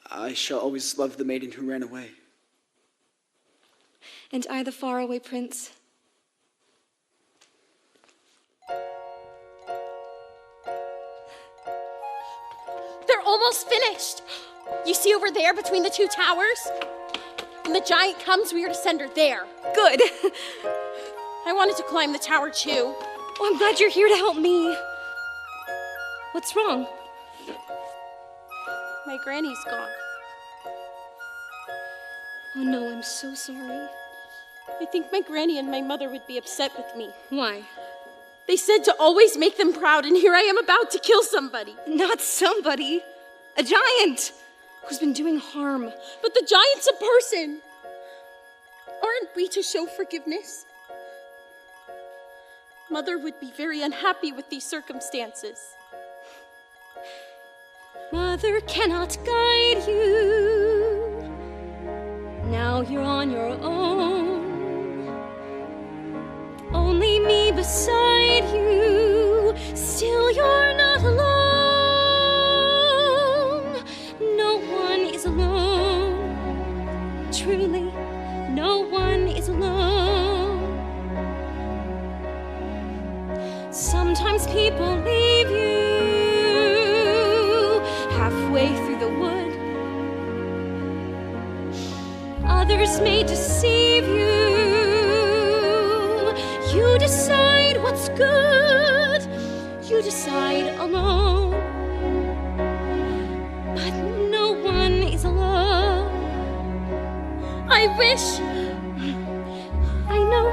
I shall always love the maiden who ran away. And I, the faraway prince. They're almost finished. You see over there between the two towers? When the giant comes, we are to send her there. Good. I wanted to climb the tower too. Oh, I'm glad you're here to help me. What's wrong? My granny's gone. Oh no, I'm so sorry. I think my granny and my mother would be upset with me. Why? They said to always make them proud, and here I am about to kill somebody. Not somebody. A giant who's been doing harm. But the giant's a person. Aren't we to show forgiveness? Mother would be very unhappy with these circumstances. Mother cannot guide you. Now you're on your own. Only me beside you. Still you're not alone. No one is alone. Truly, no one is alone. Sometimes people leave you halfway through the wood. Others may deceive you. You decide what's good. You decide alone. But no one is alone. I wish. I know.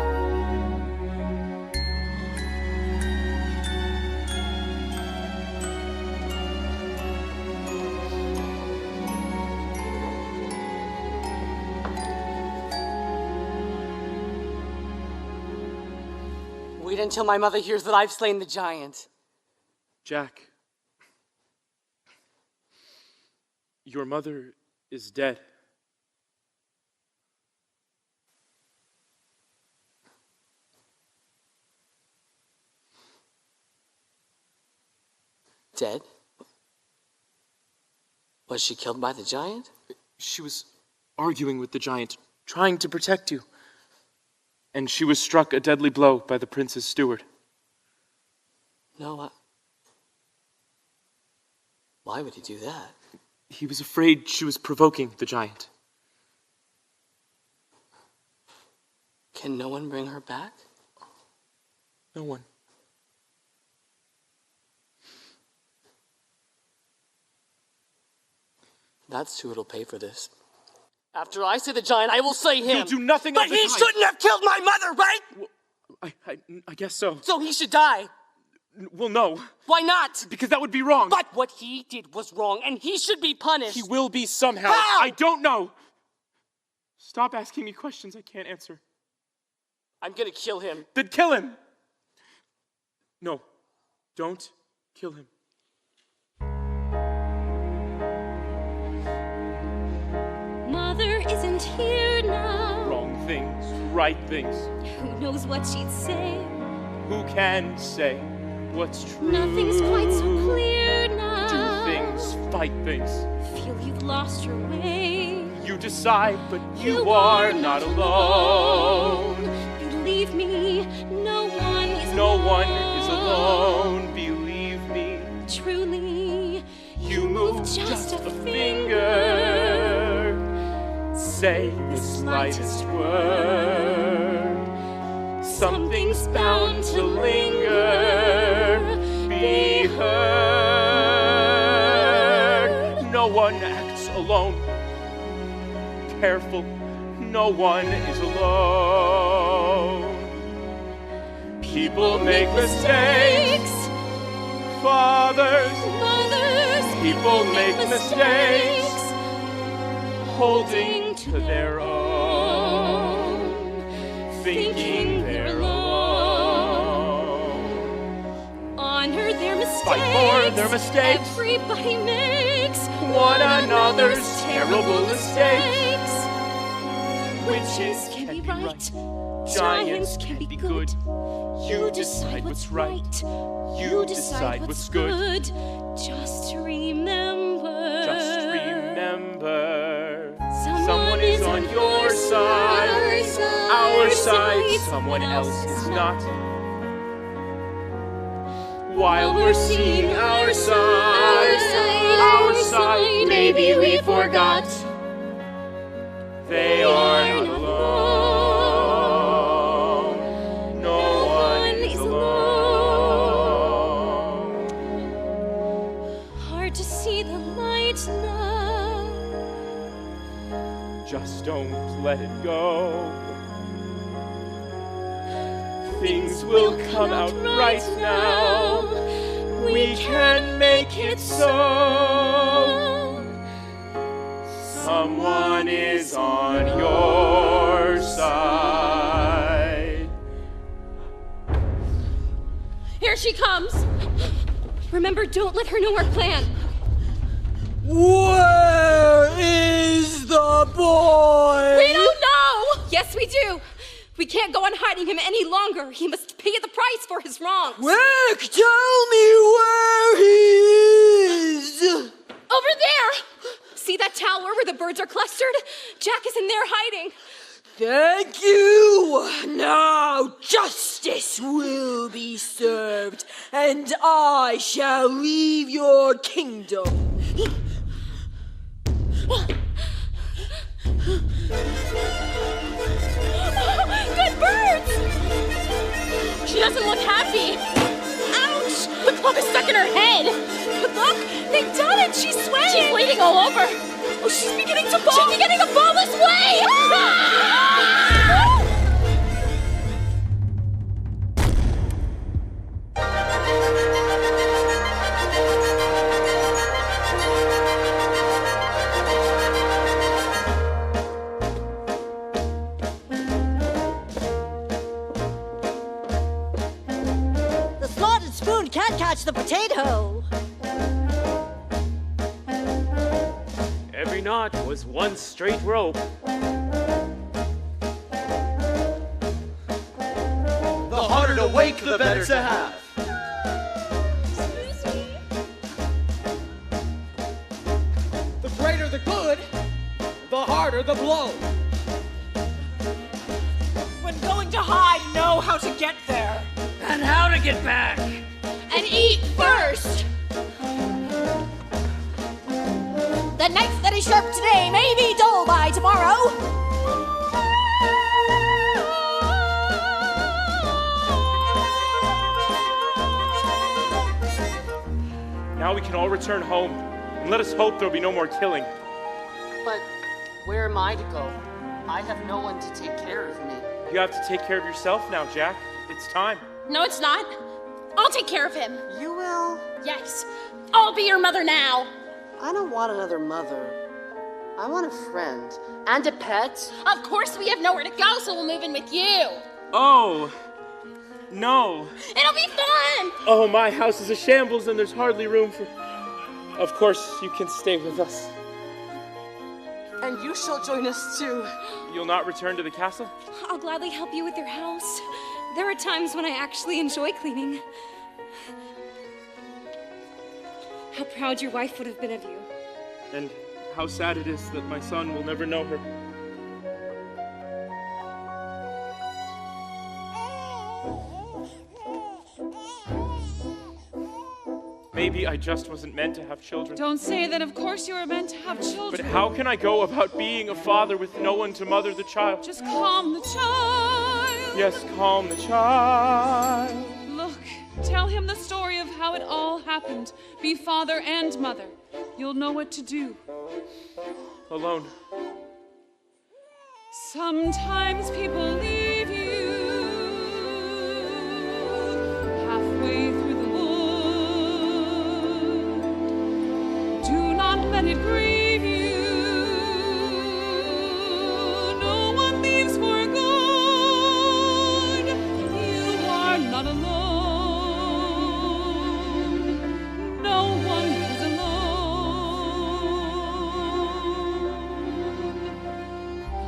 Wait until my mother hears that I've slain the giant. Jack, your mother is dead. Dead? Was she killed by the giant? She was arguing with the giant, trying to protect you. And she was struck a deadly blow by the prince's steward. No, why would he do that? He was afraid she was provoking the giant. Can no one bring her back? No one. That's who it'll pay for this. After I slay the giant, I will slay him. You'll do nothing But of the he kind. shouldn't have killed my mother, right? Well, I guess so. So he should die. Well, no. Why not? Because that would be wrong. But what he did was wrong, and he should be punished. He will be somehow. How? I don't know. Stop asking me questions I can't answer. I'm gonna kill him. Then kill him. No, don't kill him. Mother isn't here now. Wrong things, right things. Who knows what she'd say? Who can say what's true? Nothing's quite so clear now. Do things, fight things. Feel you've lost your way. You decide, but you are not alone. Believe me, no one is No alone. one is alone, believe me. Truly, You move just a finger. Say the slightest word. Something's bound to linger. Be heard. alone. Careful, no one is alone. People make mistakes. Fathers, people make mistakes. Holding to their own, thinking they're alone. Honor their mistakes. Fight for their mistakes. Everybody makes one another's terrible mistakes. Witches can be right. Giants can be good. You decide what's right. You decide what's good. Just remember. Just remember. Someone is on your side. Our side. Someone else is not. While we're seeing our side, maybe we forgot. They are not alone. No one is alone. Hard to see the light now. Just don't let it go. Things will come out right now. We can make it so. Someone is on your side. Here she comes. Remember, don't let her know our plan. Where is the boy? We don't know! Yes, we do. We can't go on hiding him any longer. He must pay the price for his wrongs. Quick, tell me where he is! Over there! See that tower where the birds are clustered? Jack is in there hiding. Thank you! Now justice will be served, and I shall leave your kingdom. Good birds! She doesn't look happy. Ouch! The club is stuck in her head. But look, they've done it. She's sweating. She's bleeding all over. Oh, she's beginning to fall. She's beginning to fall this way. The slotted spoon can't catch the potato. Every knot was one straight rope. The harder to wake, the better to have. The greater the good, the harder the blow. When going to hide, know how to get there. And how to get back. And eat first. The knife that is sharp today may be dull by tomorrow. Now we can all return home, and let us hope there'll be no more killing. But where am I to go? I have no one to take care of me. You have to take care of yourself now, Jack. It's time. No, it's not. I'll take care of him. You will? Yes. I'll be your mother now. I don't want another mother. I want a friend. And a pet. Of course we have nowhere to go, so we'll move in with you. Oh, no. It'll be fun! Oh, my house is a shambles and there's hardly room for... Of course, you can stay with us. And you shall join us too. You'll not return to the castle? I'll gladly help you with your house. There are times when I actually enjoy cleaning. How proud your wife would have been of you. And how sad it is that my son will never know her. Maybe I just wasn't meant to have children. Don't say that. Of course you were meant to have children. But how can I go about being a father with no one to mother the child? Just calm the child. Yes, calm the child. Look, Tell him the story of how it all happened. Be father and mother. You'll know what to do. Alone. Sometimes people leave you halfway through the wood. Do not let it grieve you. No one leaves for good. You are not alone. No one is alone.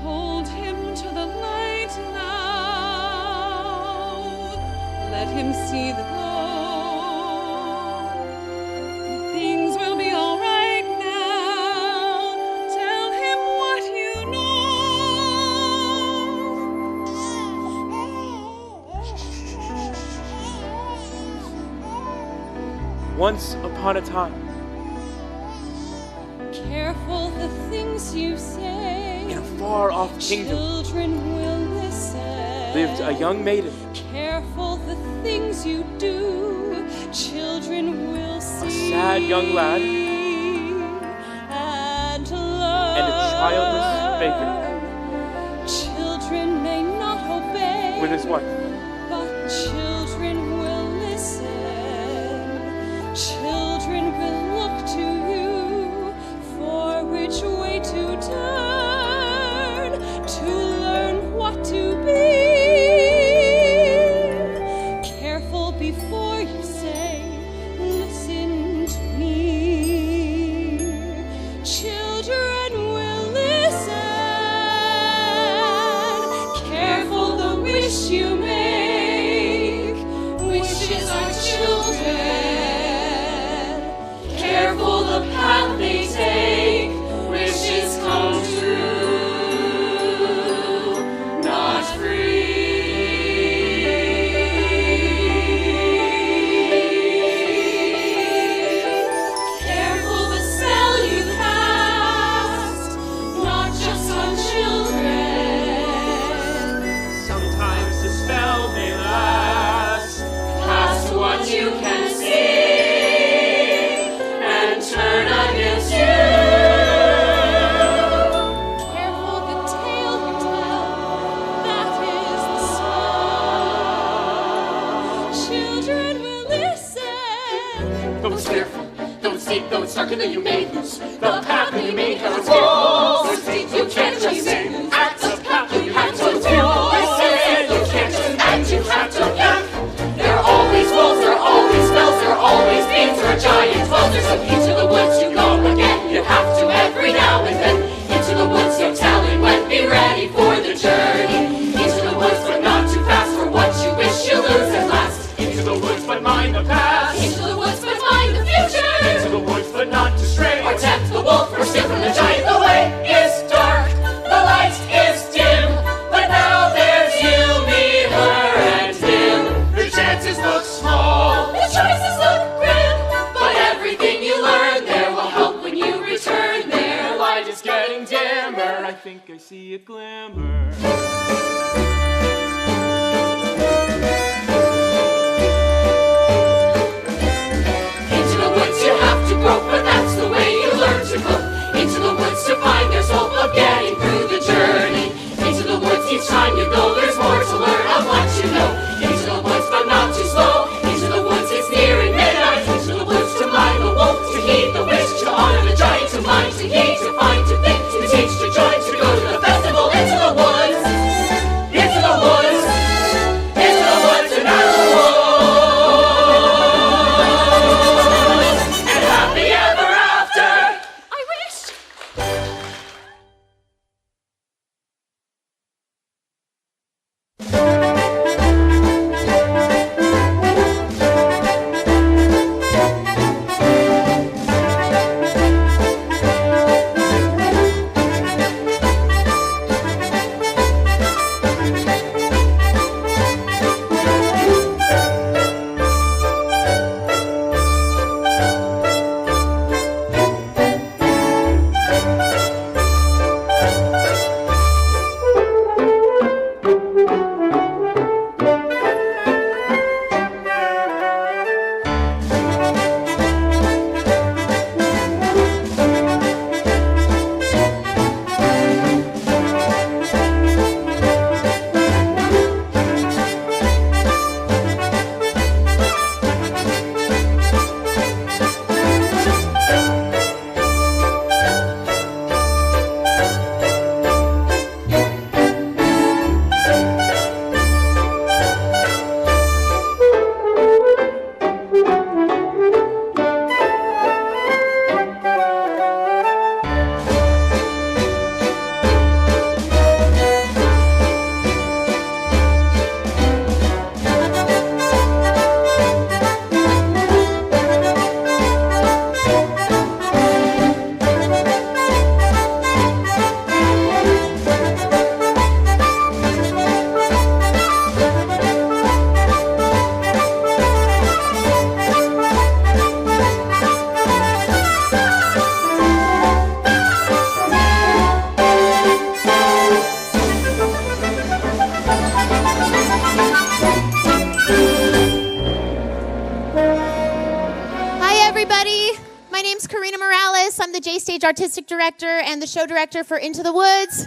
Hold him to the light now. Let him see the glow. Things will be all right now. Tell him what you know. Once upon a time, Careful the things you say. in a far-off kingdom, Children will listen. lived a young maiden, Careful the things you do. Children will see. a sad young lad, And learn. and a childless baker Children may not obey. with his wife. But children will listen. Children will look to you for which way to turn, to learn what to be. Careful before you say, listen to me. Children will listen. Careful the wish you make. Wishes are children. Careful the path they take. Wishes come true, not free. Careful the spell you cast, not just on children. Sometimes the spell may last. Cast what you can see and turn against you. Careful the tale you tell, that is the song. Children will listen. Though it's fearful, though it's deep, though it's dark, and though you may lose the path that you made, though it's fearful, so deep you can't just say, at the path that you have to do. You can't just act, you have to act. There are always wolves, there are always spells, there are always beings, there are giants. Well, there's a into the woods you go again. You have to every now and then. Into the woods, no telling when. Be ready for the journey. Into the woods, but not too fast for what you wish you lose at last. Into the woods, but mind the past. Into the woods, but mind the future. Into the woods, but not to stray. Or tempt the wolf, or steal from the giant. The way is dark, the light is dim. But now there's you, me, her, and him. The chances look small, the choices look grim. But everything you learn there will help when you return there. The light is getting dimmer, I think I see a glimmer. Into the woods you have to grope, but that's the way you learn to cook. Into the woods to find there's hope of getting through the journey. Into the woods each time you go, there's more to learn of what you know. Into the woods, but not too slow. Into the woods, it's nearing midnight. Into the woods to mind the wolf, to heed the wish, to honor the giant, to mind, to heed, to find, to think, to teach, to join, to go to the festival. Into the woods, into the woods, into the woods and out of the woods. And happy ever after. I wish. J-Stage Artistic Director and the show director for Into the Woods.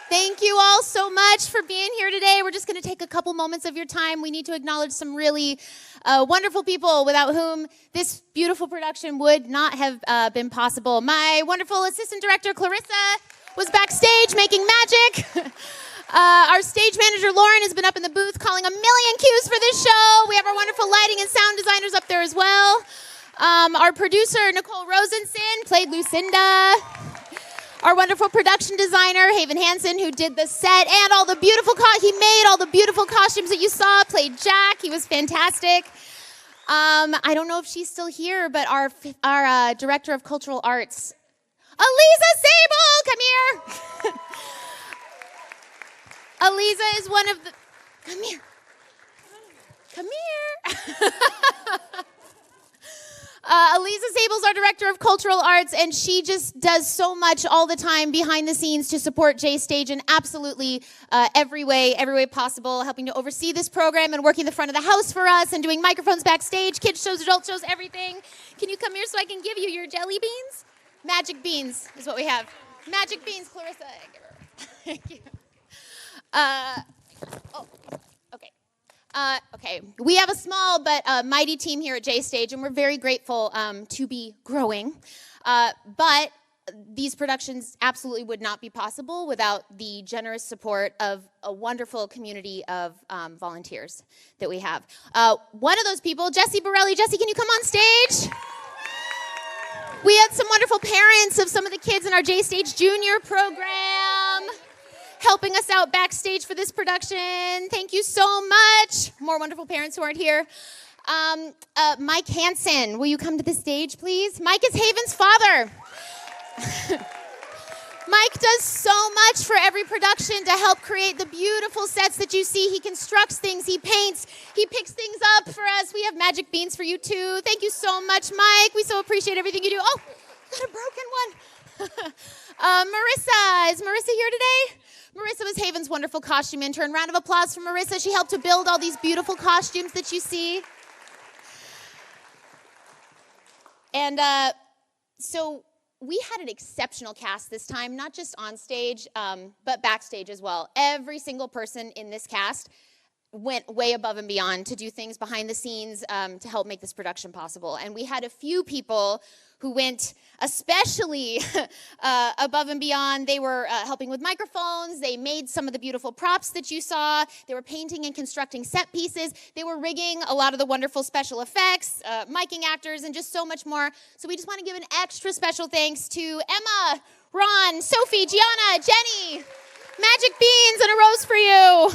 Thank you all so much for being here today. We're just going to take a couple moments of your time. We need to acknowledge some really wonderful people without whom this beautiful production would not have been possible. My wonderful assistant director, Clarissa, was backstage making magic. Our stage manager, Lauren, has been up in the booth calling a million cues for this show. We have our wonderful lighting and sound designers up there as well. Our producer, Nicole Rosenson, played Lucinda. Our wonderful production designer, Haven Hansen, who did the set and all the beautiful, he made all the beautiful costumes that you saw, played Jack. He was fantastic. I don't know if she's still here, but our director of cultural arts, Aliza Sable, come here. Aliza is one of the, come here. Aliza Sable's our director of cultural arts, and she just does so much all the time behind the scenes to support J-Stage in absolutely every way possible, helping to oversee this program and working the front of the house for us and doing microphones backstage, kids shows, adult shows, everything. Can you come here so I can give you your jelly beans? Magic beans is what we have. Magic beans, Clarissa. Thank you. Okay, we have a small but mighty team here at J-Stage, and we're very grateful to be growing. But these productions absolutely would not be possible without the generous support of a wonderful community of volunteers that we have. One of those people, Jessie Borelli. Jessie, can you come on stage? We had some wonderful parents of some of the kids in our J-Stage Junior program helping us out backstage for this production. Thank you so much. More wonderful parents who aren't here. Mike Hansen, will you come to the stage, please? Mike is Haven's father. Mike does so much for every production to help create the beautiful sets that you see. He constructs things, he paints, he picks things up for us. We have magic beans for you too. Thank you so much, Mike. We so appreciate everything you do. Oh, got a broken one. Marissa, is Marissa here today? Marissa was Haven's wonderful costume intern. Round of applause for Marissa. She helped to build all these beautiful costumes that you see. And so we had an exceptional cast this time, not just on stage, but backstage as well. Every single person in this cast went way above and beyond to do things behind the scenes to help make this production possible. And we had a few people who went especially above and beyond. They were helping with microphones. They made some of the beautiful props that you saw. They were painting and constructing set pieces. They were rigging a lot of the wonderful special effects, miking actors, and just so much more. So we just want to give an extra special thanks to Emma, Ron, Sophie, Gianna, Jenny, Magic Beans, and a rose for you.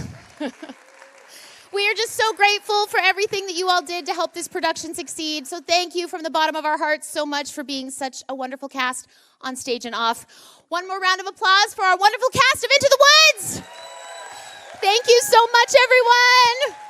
We are just so grateful for everything that you all did to help this production succeed. So thank you from the bottom of our hearts so much for being such a wonderful cast on stage and off. One more round of applause for our wonderful cast of Into the Woods. Thank you so much, everyone.